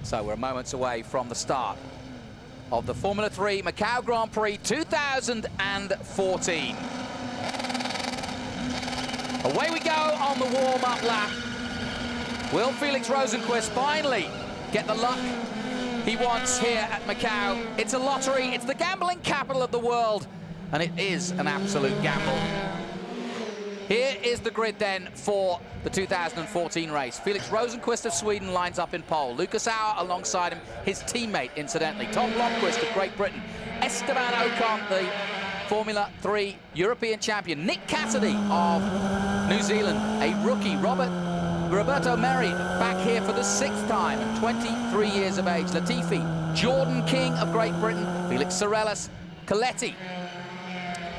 So we're moments away from the start of the Formula 3 Macau Grand Prix 2014. Away we go on the warm-up lap. Will Felix Rosenqvist finally get the luck he wants here at Macau? It's a lottery, it's the gambling capital of the world, and it is an absolute gamble. Here is the grid then for the 2014 race. Felix Rosenqvist of Sweden lines up in pole. Lucas Auer alongside him, his teammate, incidentally. Tom Blomqvist of Great Britain. Esteban Ocon, the Formula 3 European champion. Nick Cassidy of New Zealand, a rookie. Roberto Merri back here for the 6th time and 23 years of age. Latifi, Jordan King of Great Britain, Felix Sorellis, Coletti,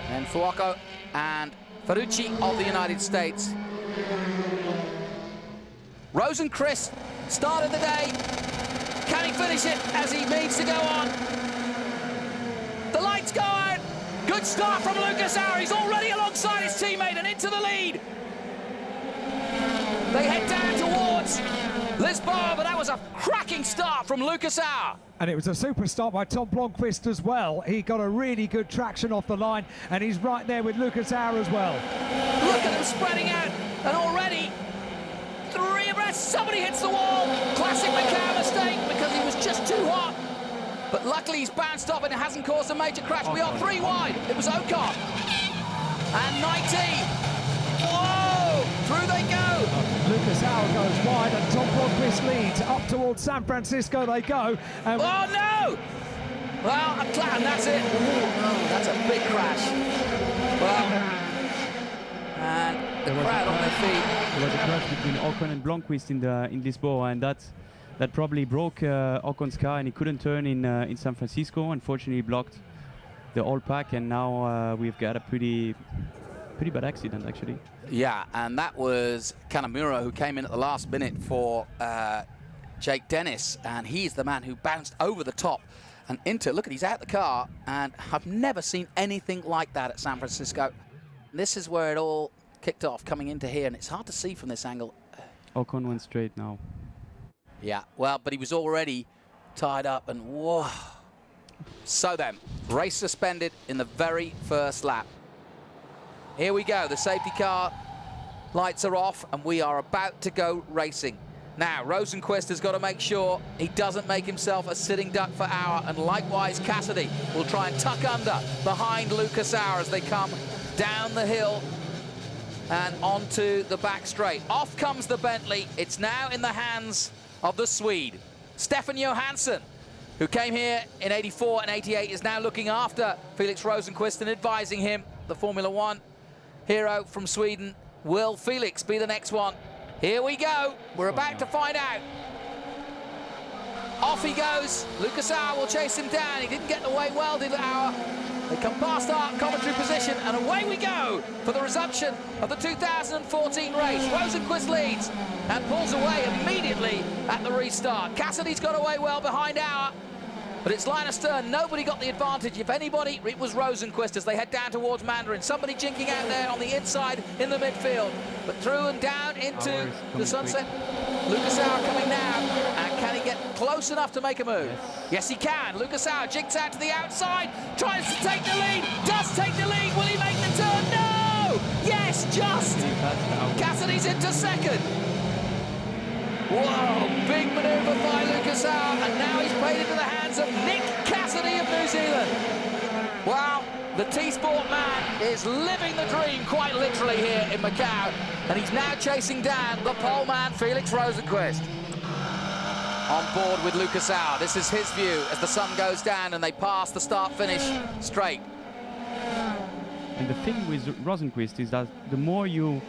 and Fuoco and Ferrucci of the United States. Rosenqvist started the day. Can he finish it as he needs to go on? The lights go out. Good start from Lucas Auer. He's already alongside his teammate and into the lead. They head down towards Lisboa, but that was a cracking start from Lucas Auer. And it was a super start by Tom Blomqvist as well. He got a really good traction off the line, and he's right there with Lucas Auer as well. Look at them spreading out, and already 3 abreast. Somebody hits the wall. Classic Macau mistake because he was just too hot. But luckily he's bounced off and it hasn't caused a major crash. We are 3 wide. It was Ocon. And 19. Whoa! Through they go. Lucas Auer goes wide and Tom Blomqvist leads. Up towards San Francisco they go. And oh no! Well, and that's it. Oh, that's a big crash. Well, and the crowd on their feet. There was a crash between Ocon and Blomqvist in Lisboa, and that probably broke Ocon's car, and he couldn't turn in San Francisco. Unfortunately, blocked the whole pack, and now we've got a pretty bad accident, actually. Yeah, and that was Kanamura, who came in at the last minute for Jake Dennis, and he's the man who bounced over the top and into, look at, he's out the car, and I've never seen anything like that at San Francisco. This is where it all kicked off, coming into here, and it's hard to see from this angle. Ocon went straight now. Yeah, well, but he was already tied up, and whoa. So then, race suspended in the very first lap. Here we go, the safety car lights are off, and we are about to go racing. Now, Rosenqvist has got to make sure he doesn't make himself a sitting duck for Auer, and likewise Cassidy will try and tuck under behind Lucas Auer as they come down the hill and onto the back straight. Off comes the Bentley. It's now in the hands of the Swede. Stefan Johansson, who came here in '84 and '88, is now looking after Felix Rosenqvist and advising him, the Formula 1 hero from Sweden. Will Felix be the next one? Here we go. We're about to find out. Off he goes. Lucas Auer will chase him down. He didn't get away well, did Auer? They come past our commentary position, and away we go for the resumption of the 2014 race. Rosenqvist leads and pulls away immediately at the restart. Cassidy's got away well behind Auer, but it's line astern. Nobody got the advantage. If anybody, it was Rosenqvist as they head down towards Mandarin. Somebody jinking out there on the inside in the midfield, but through and down into the sunset. Lucas Auer coming now, and can he get close enough to make a move? Yes, he can. Lucas Auer jinks out to the outside, tries to take the lead, does take the lead. Will he make the turn? No! Yes, just! Cassidy's into second. Whoa, big manoeuvre by Lucas Auer, and now he's played into the hands of Nick Cassidy of New Zealand. Wow, the T-Sport man is living the dream quite literally here in Macau, and he's now chasing down the pole man Felix Rosenqvist. On board with Lucas Auer, this is his view as the sun goes down and they pass the start-finish straight. And the thing with Rosenqvist is that the more you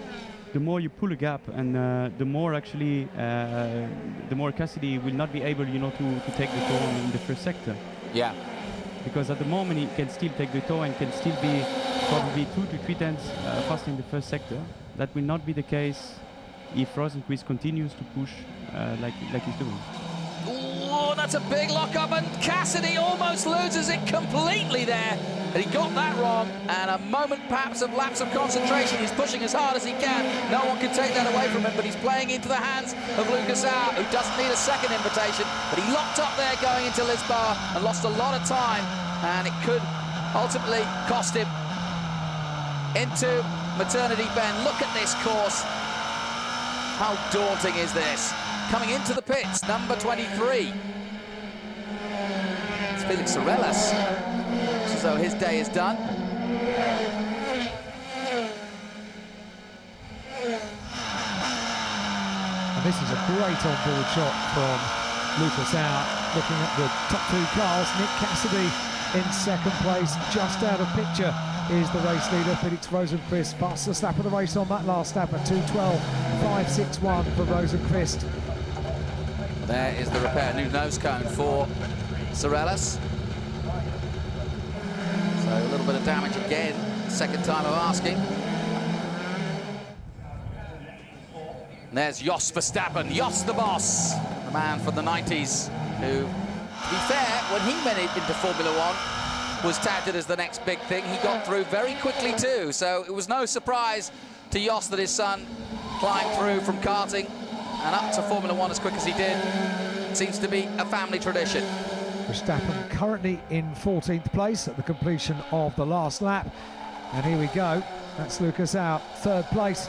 pull a gap, and the more actually, the more Cassidy will not be able, to take the toe in the first sector. Yeah. Because at the moment he can still take the toe and can still be probably 2 to 3 tenths faster in the first sector. That will not be the case if Rosenqvist continues to push like he's doing. Oh, that's a big lock-up, and Cassidy almost loses it completely there And he got that wrong, and a moment perhaps of lapse of concentration. He's pushing as hard as he can. No one can take that away from him, but he's playing into the hands of Lucas Au, who doesn't need a second invitation. But he locked up there going into Lisboa and lost a lot of time, and it could ultimately cost him into maternity Ben. Look at this course. How daunting is this? Coming into the pits, number 23. It's Felix Sorellas. Looks as though his day is done. And this is a great on-board shot from Lucas Au, looking at the top two cars. Nick Cassidy in second place, just out of picture is the race leader, Felix Rosenqvist. Fastest lap of the race on that last lap at 2:12.561 for Rosenqvist. There is the repair, new nose cone for Sorellas. So a little bit of damage again, second time of asking. And there's Jos Verstappen, Jos the boss, the man from the 90s, who, to be fair, when he went into Formula One, was touted as the next big thing. He got through very quickly too, so it was no surprise to Jos that his son climbed through from karting and up to Formula One as quick as he did. It seems to be a family tradition. Verstappen currently in 14th place at the completion of the last lap. And here we go, that's Lucas Au, third place.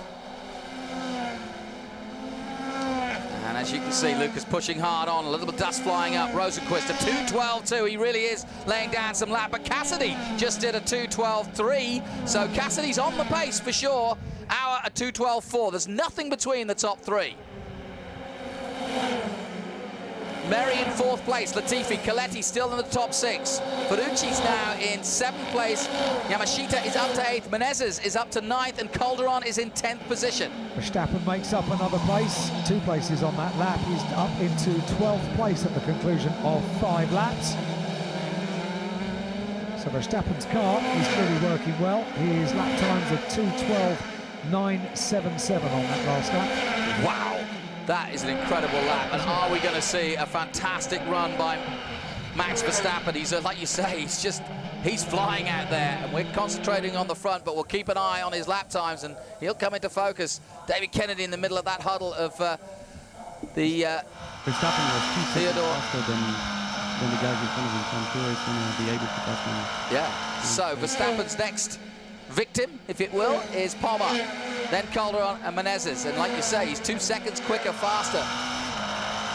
And as you can see, Lucas pushing hard on, a little bit of dust flying up. Rosenqvist at 2:12.2, he really is laying down some lap, but Cassidy just did a 2:12.3, so Cassidy's on the pace for sure. Au at 2:12.4, there's nothing between the top three. Merry in fourth place, Latifi, Coletti still in the top six. Ferrucci's now in seventh place. Yamashita is up to eighth, Menezes is up to ninth, and Calderon is in 10th position. Verstappen makes up another place, 2 places on that lap. He's up into 12th place at the conclusion of 5 laps. So Verstappen's car is really working well. His lap times are 2:12.977 on that last lap. Wow. That is an incredible lap, and are we going to see a fantastic run by Max Verstappen? He's, like you say, he's flying out there, and we're concentrating on the front, but we'll keep an eye on his lap times, and he'll come into focus. David Kennedy in the middle of that huddle of the Verstappen was 2 seconds faster than the guys in front of him, so I'm sure he's going to be able to pass them. Yeah, so Verstappen's next victim, if it will, is Palmer, then Calderon and Menezes, and like you say, he's 2 seconds quicker, faster.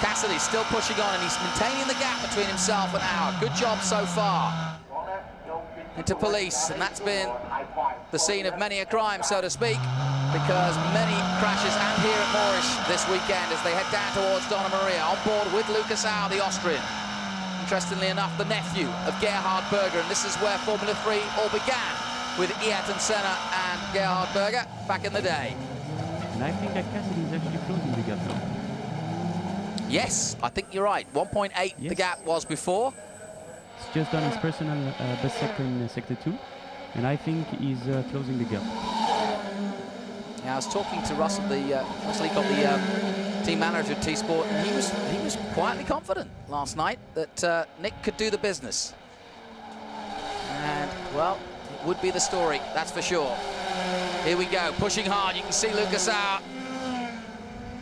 Cassidy's still pushing on, and he's maintaining the gap between himself and Au. Good job so far. Into police, and that's been the scene of many a crime, so to speak, because many crashes, and here at Moorish this weekend as they head down towards Donna Maria, on board with Lucas Au, the Austrian. Interestingly enough, the nephew of Gerhard Berger, and this is where Formula 3 all began, with Ayrton Senna and Gerhard Berger back in the day. And I think that Cassidy is actually closing the gap now. Yes, I think you're right. 1.8 yes. The gap was before. He's just done his personal best sector in Sector 2, and I think he's closing the gap. Yeah, I was talking to Russell, Russell got the team manager at T-Sport, and he was quietly confident last night that Nick could do the business. And, well, it would be the story, that's for sure. Here we go, pushing hard. You can see Lucas Au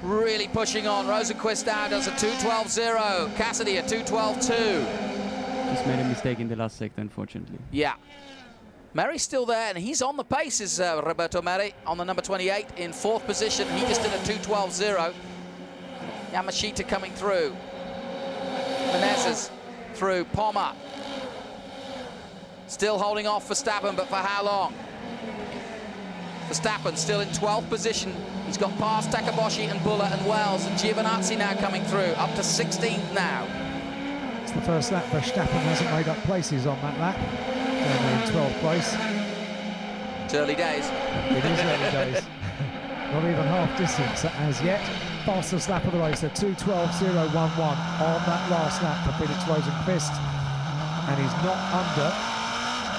really pushing on. Rosenqvist now does a 2:12.0. Cassidy a 2:12.2. Just made a mistake in the last sector, unfortunately. Yeah. Merry's still there, and he's on the pace, is Roberto Merry, on the number 28 in 4th position. He just did a 2:12.0. Yamashita coming through. Menezes through. Palmer still holding off Verstappen, but for how long? Verstappen still in 12th position. He's got past Takaboshi and Buller and Wells, and Giovinazzi now coming through, up to 16th now. It's the first lap Verstappen hasn't made up places on that lap. Only in 12th place. It's early days. It is early days. Not even half distance as yet. Fastest lap of the race, a 2:12.011 on that last lap for Felix Rosenqvist. And he's not under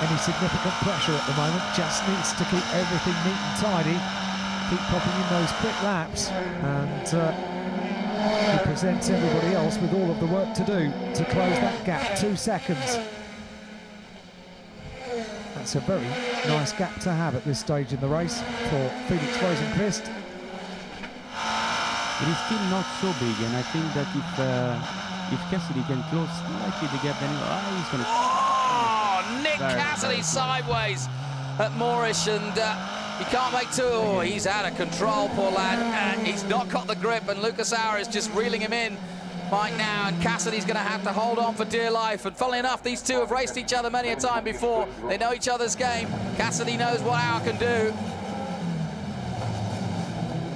any significant pressure at the moment, just needs to keep everything neat and tidy, keep popping in those quick laps, and he presents everybody else with all of the work to do to close that gap. 2 seconds. That's a very nice gap to have at this stage in the race for Felix Rosenqvist. It is still not so big, and I think that if Cassidy can close slightly the gap, then he's going to... Oh, Nick Cassidy sideways at Moorish, and he can't make two. Oh, he's out of control, poor lad. He's not got the grip, and Lucas Auer is just reeling him in right now, and Cassidy's going to have to hold on for dear life. And funnily enough, these two have raced each other many a time before. They know each other's game. Cassidy knows what Auer can do.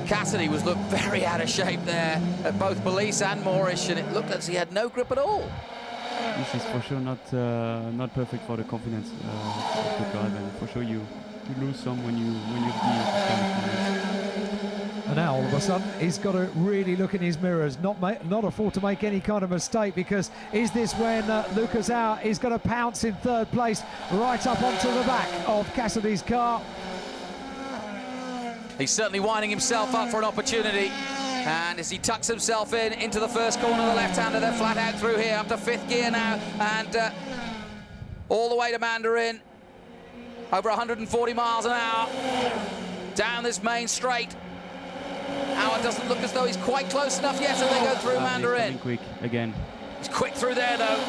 Cassidy was looked very out of shape there at both Police and Moorish, and it looked as he had no grip at all. This is for sure not perfect for the confidence of the driver, and for sure you lose some when you And now all of a sudden he's got to really look in his mirrors, not afford to make any kind of mistake, because is this when Lucas Auer is going to pounce in third place right up onto the back of Cassidy's car? He's certainly winding himself up for an opportunity, and as he tucks himself into the first corner of the left-hander, they're flat out through here up to fifth gear now, and all the way to Mandarin, over 140 miles an hour down this main straight. Auer doesn't look as though he's quite close enough yet, and they go through Mandarin. He's quick again. He's quick through there though.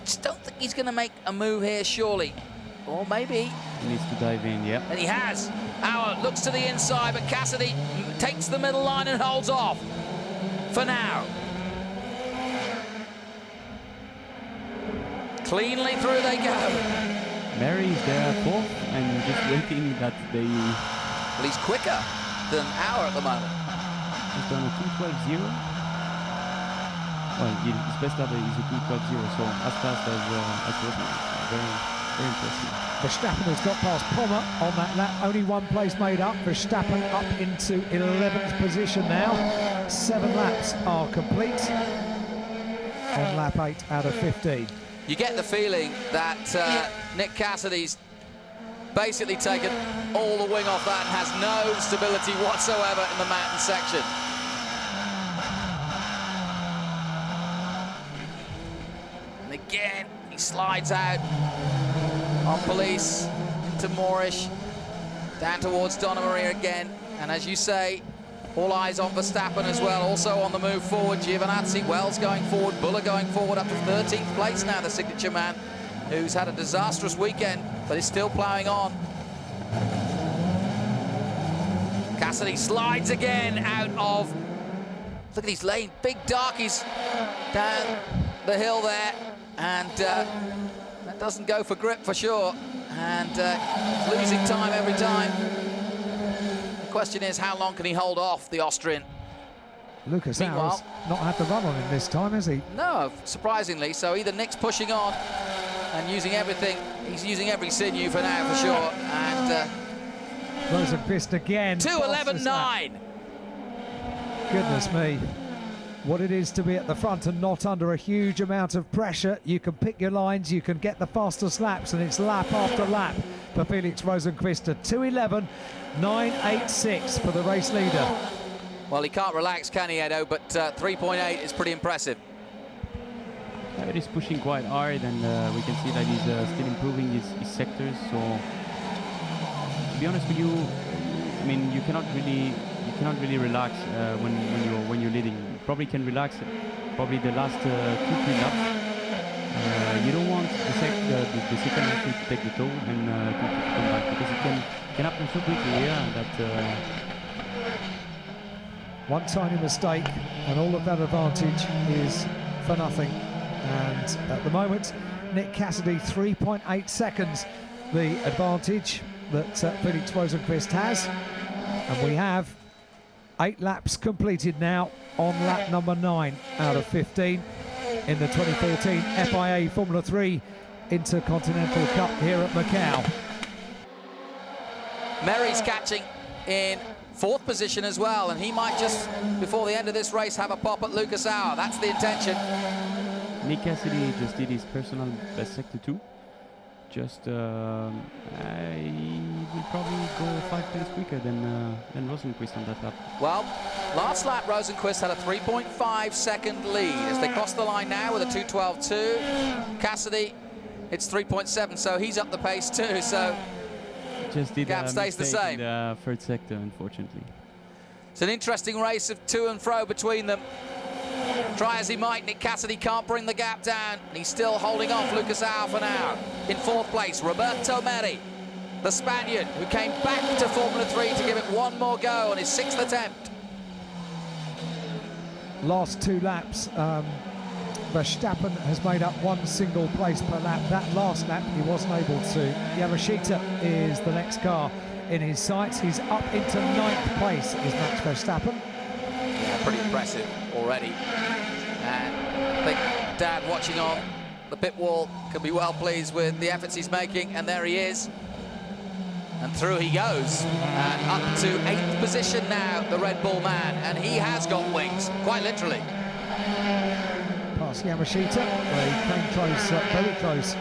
Just don't think he's going to make a move here, surely. Or maybe. He needs to dive in, yeah. And he has. Auer looks to the inside, but Cassidy takes the middle line and holds off for now. Cleanly through they go. Mary is there fourth and just waiting that they... Well, he's quicker than Auer at the moment. He's done a 2:12.0. Well, his best lap is a 2:12.0, so as fast as Rosman. Very impressive. Verstappen has got past Pommer on that lap. Only one place made up. Verstappen up into 11th position now. 7 laps are complete on lap 8 out of 15. You get the feeling that Nick Cassidy's basically taken all the wing off that and has no stability whatsoever in the mountain section. And again, he slides out on Police to Moorish, down towards Donna Maria again, and as you say, all eyes on Verstappen as well, also on the move forward. Giovinazzi, Wells going forward, Buller going forward up to 13th place now, the signature man, who's had a disastrous weekend, but is still ploughing on. Cassidy slides again out of, look at his lane, big darkies down the hill there, and that doesn't go for grip for sure, and losing time every time. The question is, how long can he hold off the Austrian? Lucas Auer's not had the run on him this time, has he? No, surprisingly. So either Nick's pushing on and using everything, he's using every sinew for now, for sure, and Rosenqvist again. 2:11.9. Goodness me. What it is to be at the front and not under a huge amount of pressure. You can pick your lines, you can get the fastest laps, and it's lap after lap for Felix Rosenqvist at 2:11.986 for the race leader. Well, he can't relax, can he, Edo? But 3.8 is pretty impressive. It is pushing quite hard, and we can see that he's still improving his sectors. So, to be honest with you, I mean, you cannot really relax when you're leading. You probably can relax probably the last 2-3 laps. You don't want the second lap to take the toll and to come back, because it can happen so quickly here that. One tiny mistake and all of that advantage is for nothing. And at the moment, Nick Cassidy 3.8 seconds the advantage that Felix Rosenqvist has. And we have 8 laps completed now on lap number 9 out of 15 in the 2014 FIA Formula 3 Intercontinental Cup here at Macau. Merry's catching in 4th position as well, and he might just, before the end of this race, have a pop at Lucas Auer. That's the intention. Nick Cassidy just did his personal best sector 2. Just, I will probably go 5 tenths quicker than Rosenqvist on that lap. Well, last lap Rosenqvist had a 3.5 second lead as they cross the line now with a 2:12.2. Cassidy It's 3.7, so he's up the pace too. So Just did gap a stays the mistake same. in the third sector, unfortunately. It's an interesting race of to and fro between them. Try as he might, Nick Cassidy can't bring the gap down. He's still holding off Lucas Au for now. In fourth place, Roberto Merri, the Spaniard, who came back to Formula 3 to give it one more go on his 6th attempt. Last 2 laps, Verstappen has made up 1 single place per lap. That last lap he wasn't able to. Yamashita is the next car in his sights. He's up into 9th place, is Max Verstappen. Yeah, pretty impressive already. And I think Dad, watching on the pit wall, can be well pleased with the efforts he's making. And there he is. And through he goes. And up to 8th position now, the Red Bull man. And he has got wings, quite literally. Past Yamashita, where he came close, very close,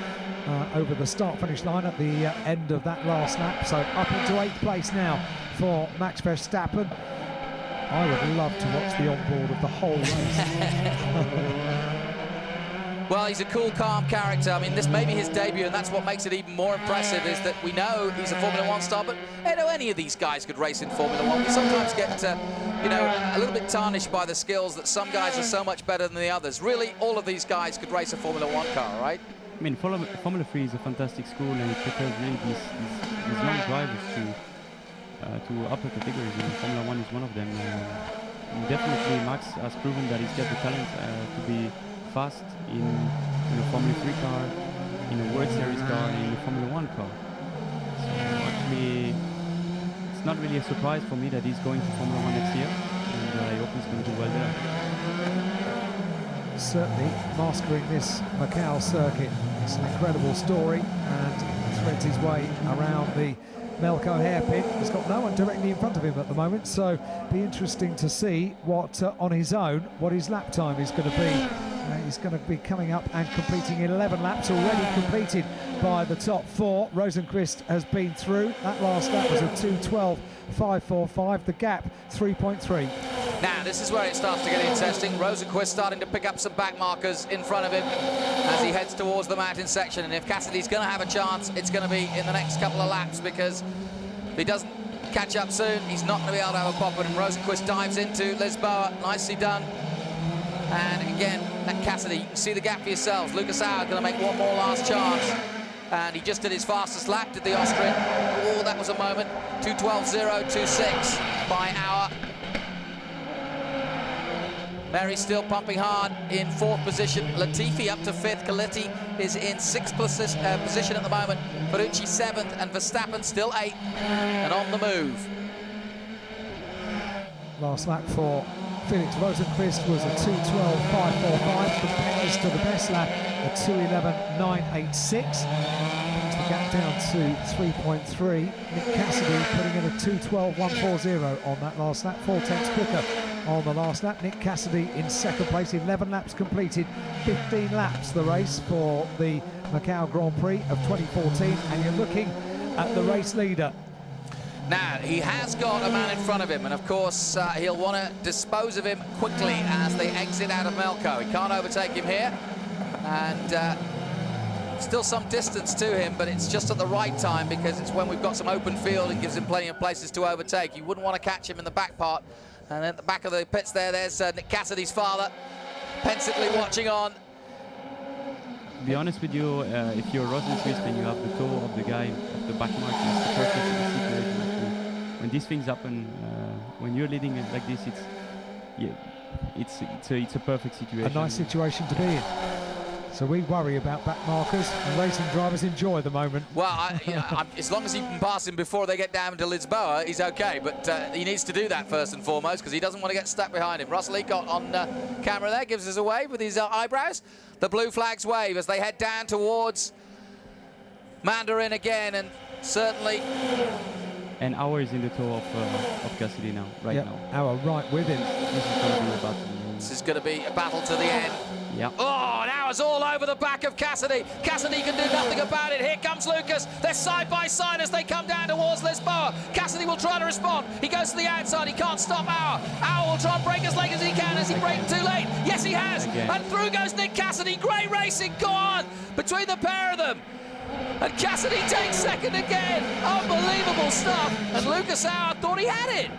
over the start-finish line at the end of that last lap. So up into 8th place now for Max Verstappen. I would love to watch the onboard of the whole race. Well, he's a cool, calm character. I mean, this may be his debut, and that's what makes it even more impressive, is that we know he's a Formula 1 star, but you know, any of these guys could race in Formula 1. We sometimes get, you know, a little bit tarnished by the skills that some guys are so much better than the others. Really, all of these guys could race a Formula 1 car, right? I mean, Formula 3 is a fantastic school, and it prepares really these young drivers to upper categories. And Formula 1 is one of them. Definitely, Max has proven that he's got the talent to be fast in a Formula 3 car, in a World Series car, and in a Formula 1 car. So actually, it's not really a surprise for me that he's going to Formula 1 next year, and I hope he's going to do well there. Certainly mastering this Macau circuit. It's an incredible story, and threads his way around the Melco hairpin. He's got no one directly in front of him at the moment, so be interesting to see what on his own, what his lap time is going to be. He's going to be coming up and completing 11 laps already completed by the top 4. Rosenqvist has been through. That last lap was a 2:12.545. The gap 3.3. Now, this is where it starts to get interesting. Rosenqvist starting to pick up some back markers in front of him as he heads towards the mountain section. And if Cassidy's going to have a chance, it's going to be in the next couple of laps, because if he doesn't catch up soon, he's not going to be able to have a pop. And Rosenqvist dives into Lisboa. Nicely done. And again, that Cassidy, you can see the gap for yourselves. Lucas Au going to make one more last chance. And he just did his fastest lap, did the Austrian. Oh, that was a moment. 2:12.026 by Au. Merri still pumping hard in 4th position. Latifi up to 5th. Colletti is in 6th position at the moment. Ferrucci 7th, and Verstappen still 8th and on the move. Last lap for Felix Rosenqvist was a 2:12.545, compares to the best lap, a 2:11.986. The gap down to 3.3. Nick Cassidy putting in a 2:12.140 on that last lap, 4/10 quicker on the last lap. Nick Cassidy in 2nd place, 11 laps completed, 15 laps the race for the Macau Grand Prix of 2014, and you're looking at the race leader. Now, he has got a man in front of him, and of course he'll want to dispose of him quickly as they exit out of Melco. He can't overtake him here, and still some distance to him, but it's just at the right time, because it's when we've got some open field and gives him plenty of places to overtake. You wouldn't want to catch him in the back part. And at the back of the pits there's Nick Cassidy's father, pensively watching on. To be honest with you, if you're Rosenqvist and you have the toe of the guy of the back mark, it's the perfect situation. When these things happen, when you're leading it like this, it's a perfect situation. A nice situation to be in. So we worry about back markers, and racing drivers enjoy the moment. Well, as long as he can pass him before they get down to Lisboa, he's okay. But he needs to do that first and foremost, because he doesn't want to get stuck behind him. Russell Eacott on camera there gives us a wave with his eyebrows. The blue flags wave as they head down towards Mandarin again, and certainly. And Auer is in the toe of Cassidy now, right now. Auer right with him. This is going to be a battle. This is going to be a battle to the end. Yeah. Oh, now Sauer's all over the back of Cassidy. Cassidy can do nothing about it. Here comes Lucas. They're side by side as they come down towards Lisboa. Cassidy will try to respond. He goes to the outside. He can't stop Auer. Auer will try and break as late as he can. Has he break too late? Yes, he has. Again. And through goes Nick Cassidy. Great racing. Go on between the pair of them. And Cassidy takes second again. Unbelievable stuff. And Lucas Auer thought he had it.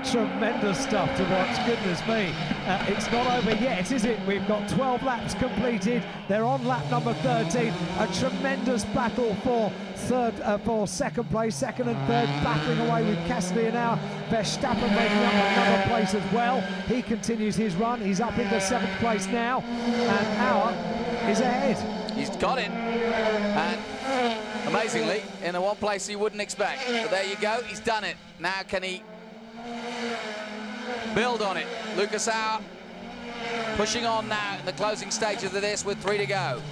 Tremendous stuff to watch, goodness me. It's not over yet, is it? We've got 12 laps completed. They're on lap number 13. A tremendous battle for second place, second and third, battling away with Cassidy and Auer. Verstappen making up another place as well. He continues his run. He's up into 7th place now, and Auer is ahead. He's got it, and amazingly, in the one place he wouldn't expect. But there you go, he's done it. Now can he build on it? Lucas Auer pushing on now in the closing stages of this with 3 to go.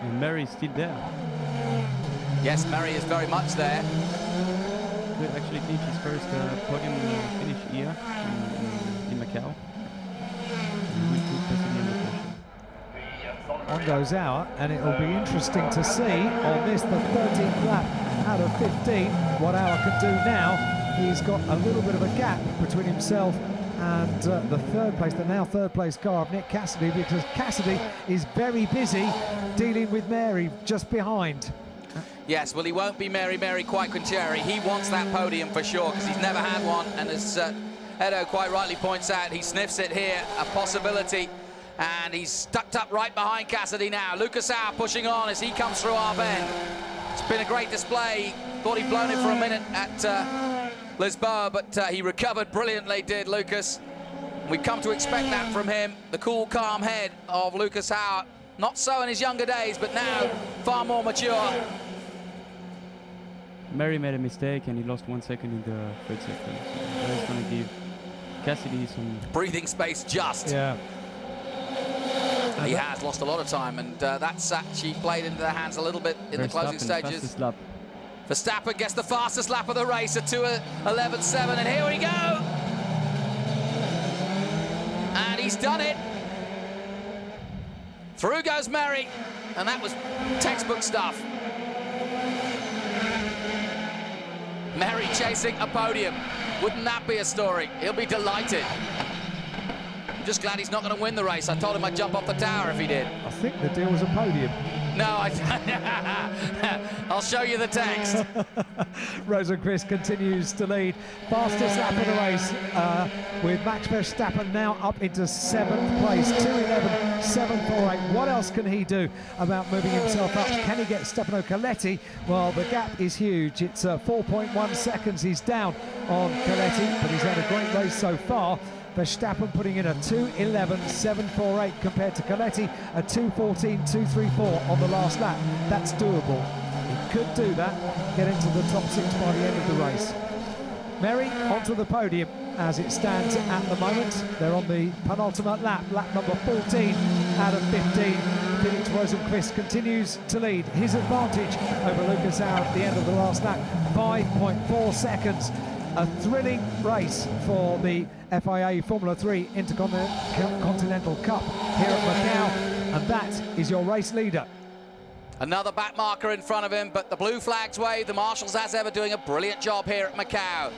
And Mary's still there. Yes, Murray is very much there. Could actually finish his first podium finish here in Macau. And we put Cassidy under pressure. On goes Auer, and it'll be interesting to see on this, the 13th lap out of 15, what Auer can do now. He's got a little bit of a gap between himself and the now third place car of Nick Cassidy, because Cassidy is very busy dealing with Mary just behind. Yes, well, he won't be Mary quite Quintieri. He wants that podium for sure, because he's never had one, and as Edo quite rightly points out, he sniffs it here, a possibility. And he's stuck up right behind Cassidy now. Lucas Auer pushing on as he comes through our bend. It's been a great display. Thought he'd blown it for a minute at Lisboa, but he recovered brilliantly, did Lucas. We've come to expect that from him. The cool, calm head of Lucas Auer. Not so in his younger days, but now far more mature. Mary made a mistake and he lost 1 second in the third sector. So that's going to give Cassidy some breathing space just. Yeah. He has lost a lot of time, and that's actually played into their hands a little bit in the closing stages. Verstappen gets the fastest lap of the race at 2:11.7, and here we go. And he's done it. Through goes Mary, and that was textbook stuff. Mary chasing a podium. Wouldn't that be a story? He'll be delighted. I'm just glad he's not going to win the race. I told him I'd jump off the tower if he did. I think the deal was a podium. No, I'll show you the text. Rosenqvist continues to lead. Fastest lap of the race with Max Verstappen now up into 7th place. 2:11.748. What else can he do about moving himself up? Can he get Stefano Coletti? Well, the gap is huge. It's 4.1 seconds. He's down on Coletti, but he's had a great race so far. Verstappen putting in a 2:11.748 compared to Coletti, a 2:14.234 on the last lap. That's doable. He could do that, get into the top 6 by the end of the race. Mary onto the podium as it stands at the moment. They're on the penultimate lap, lap number 14 out of 15. Felix Rosenqvist continues to lead. His advantage over Lucas Auer at the end of the last lap, 5.4 seconds. A thrilling race for the FIA Formula 3 Intercontinental Cup here at Macau, and that is your race leader. Another back marker in front of him, but the blue flags wave. The marshals, as ever, doing a brilliant job here at Macau.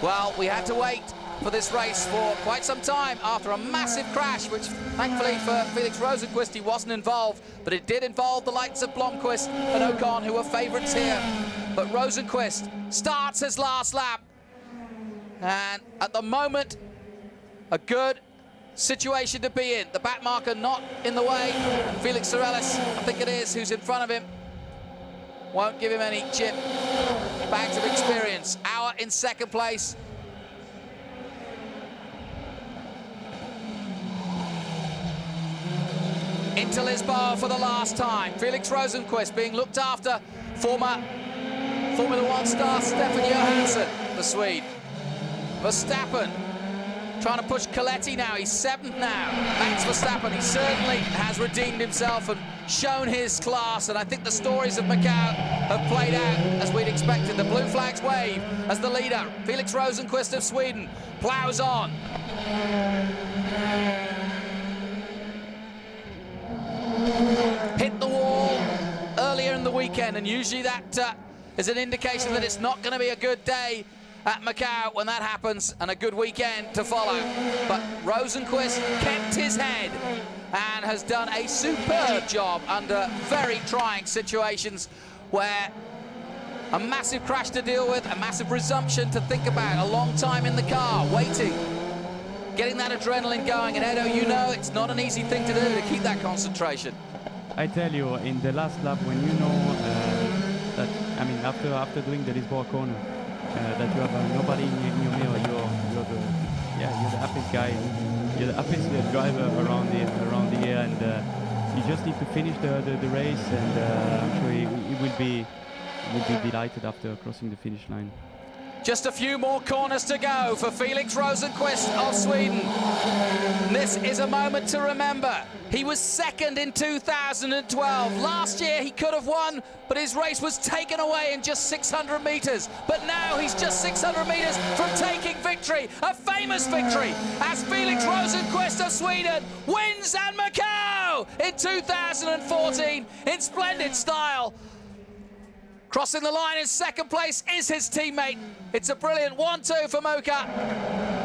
Well, we had to wait for this race for quite some time after a massive crash, which thankfully for Felix Rosenqvist, he wasn't involved, but it did involve the likes of Blomqvist and Ocon, who were favourites here. But Rosenqvist starts his last lap, and at the moment, a good situation to be in. The back marker not in the way. Felix Sorellis, I think it is, who's in front of him, won't give him any chip. Bags of experience. Auer in 2nd place. Into Lisboa for the last time. Felix Rosenqvist being looked after. Former Formula 1 star Stefan Johansson, the Swede. Verstappen trying to push Coletti now. He's 7th now. Max Verstappen, he certainly has redeemed himself and shown his class, and I think the stories of Macau have played out as we'd expected. The blue flags wave as the leader, Felix Rosenqvist of Sweden, plows on. weekend, and usually that is an indication that it's not going to be a good day at Macau when that happens, and a good weekend to follow. But Rosenqvist kept his head and has done a superb job under very trying situations where a massive crash to deal with, a massive resumption to think about, a long time in the car, waiting, getting that adrenaline going. And Edo, you know it's not an easy thing to do to keep that concentration. I tell you, in the last lap, when you know that, I mean, after doing the Lisboa corner, that you have nobody in your mirror, you're the happiest guy, you're the happiest driver around the year, and you just need to finish the race, and I'm sure he will be delighted after crossing the finish line. Just a few more corners to go for Felix Rosenqvist of Sweden. This is a moment to remember. He was second in 2012. Last year he could have won, but his race was taken away in just 600 meters. But now he's just 600 meters from taking victory, a famous victory, as Felix Rosenqvist of Sweden wins at Macau in 2014 in splendid style. Crossing the line in second place is his teammate. It's a brilliant 1-2 for Mocha.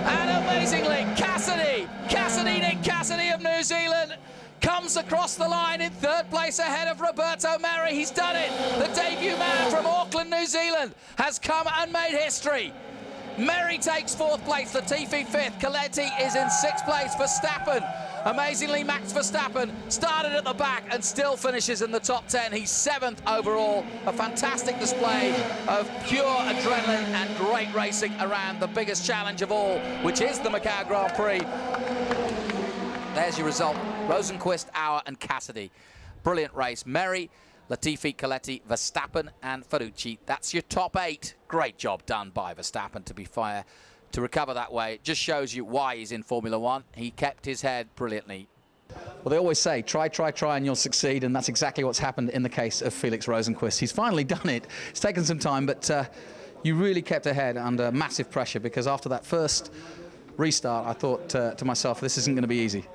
And amazingly, Nick Cassidy of New Zealand comes across the line in third place ahead of Roberto Merri. He's done it. The debut man from Auckland, New Zealand has come and made history. Merri takes fourth place, Latifi fifth, Coletti is in sixth place. Verstappen, amazingly, Max Verstappen started at the back and still finishes in the top 10. He's seventh overall. A fantastic display of pure adrenaline and great racing around the biggest challenge of all, which is the Macau Grand Prix. There's your result. Rosenqvist, Auer and Cassidy. Brilliant race. Merri, Latifi, Coletti, Verstappen and Ferrucci. That's your top 8. Great job done by Verstappen, to be fair, to recover that way. It just shows you why he's in Formula One. He kept his head brilliantly. Well, they always say, try, and you'll succeed, and that's exactly what's happened in the case of Felix Rosenqvist. He's finally done it. It's taken some time, but you really kept ahead under massive pressure, because after that first restart, I thought to myself, this isn't going to be easy.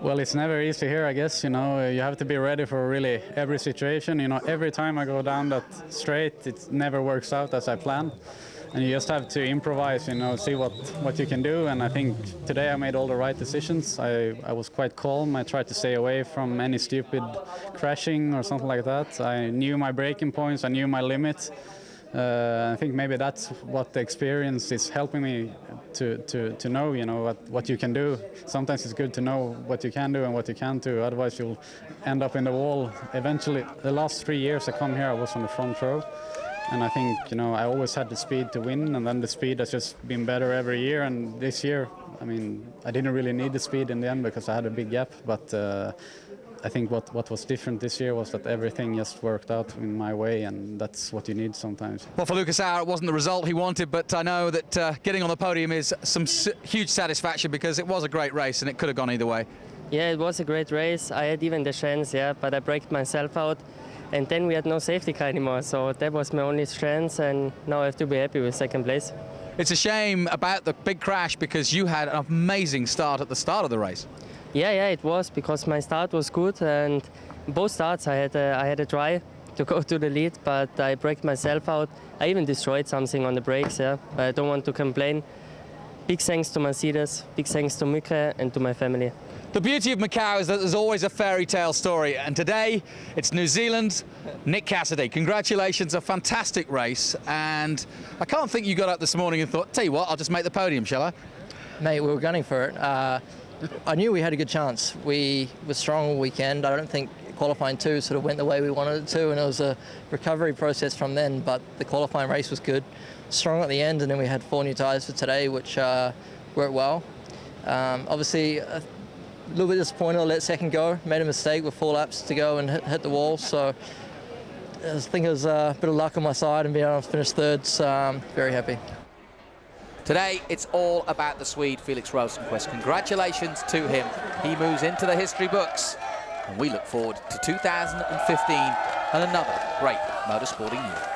Well, it's never easy here, I guess. You know, you have to be ready for really every situation. You know, every time I go down that straight, it never works out as I plan. And you just have to improvise, you know, see what you can do. And I think today I made all the right decisions. I was quite calm. I tried to stay away from any stupid crashing or something like that. I knew my braking points. I knew my limit. I think maybe that's what the experience is helping me to know, you know, what you can do. Sometimes it's good to know what you can do and what you can't do. Otherwise, you'll end up in the wall. Eventually, the last 3 years I come here, I was on the front row. And I think, you know, I always had the speed to win, and then the speed has just been better every year. And this year, I mean, I didn't really need the speed in the end because I had a big gap. But I think what was different this year was that everything just worked out in my way, and that's what you need sometimes. Well, for Lucas Auer, it wasn't the result he wanted, but I know that getting on the podium is some huge satisfaction, because it was a great race and it could have gone either way. Yeah, it was a great race. I had even the chance, yeah, but I braked myself out. And then we had no safety car anymore, so that was my only chance, and now I have to be happy with second place. It's a shame about the big crash, because you had an amazing start at the start of the race. Yeah, it was, because my start was good, and both starts I had a try to go to the lead, but I braked myself out. I even destroyed something on the brakes, yeah, but I don't want to complain. Big thanks to Mercedes, big thanks to Mücke and to my family. The beauty of Macau is that there's always a fairy tale story, and today it's New Zealand's Nick Cassidy. Congratulations, a fantastic race, and I can't think you got up this morning and thought, tell you what, I'll just make the podium, shall I? Mate, we were gunning for it. I knew we had a good chance. We were strong all weekend. I don't think qualifying 2 sort of went the way we wanted it to, and it was a recovery process from then, but the qualifying race was good. Strong at the end, and then we had 4 new tyres for today, which worked well. Obviously, a little bit disappointed I let second go. Made a mistake with 4 laps to go and hit the wall, so I think it was a bit of luck on my side, and being able to finish third, so I'm very happy. Today, it's all about the Swede, Felix Rosenqvist. Congratulations to him. He moves into the history books, and we look forward to 2015 and another great motorsporting year.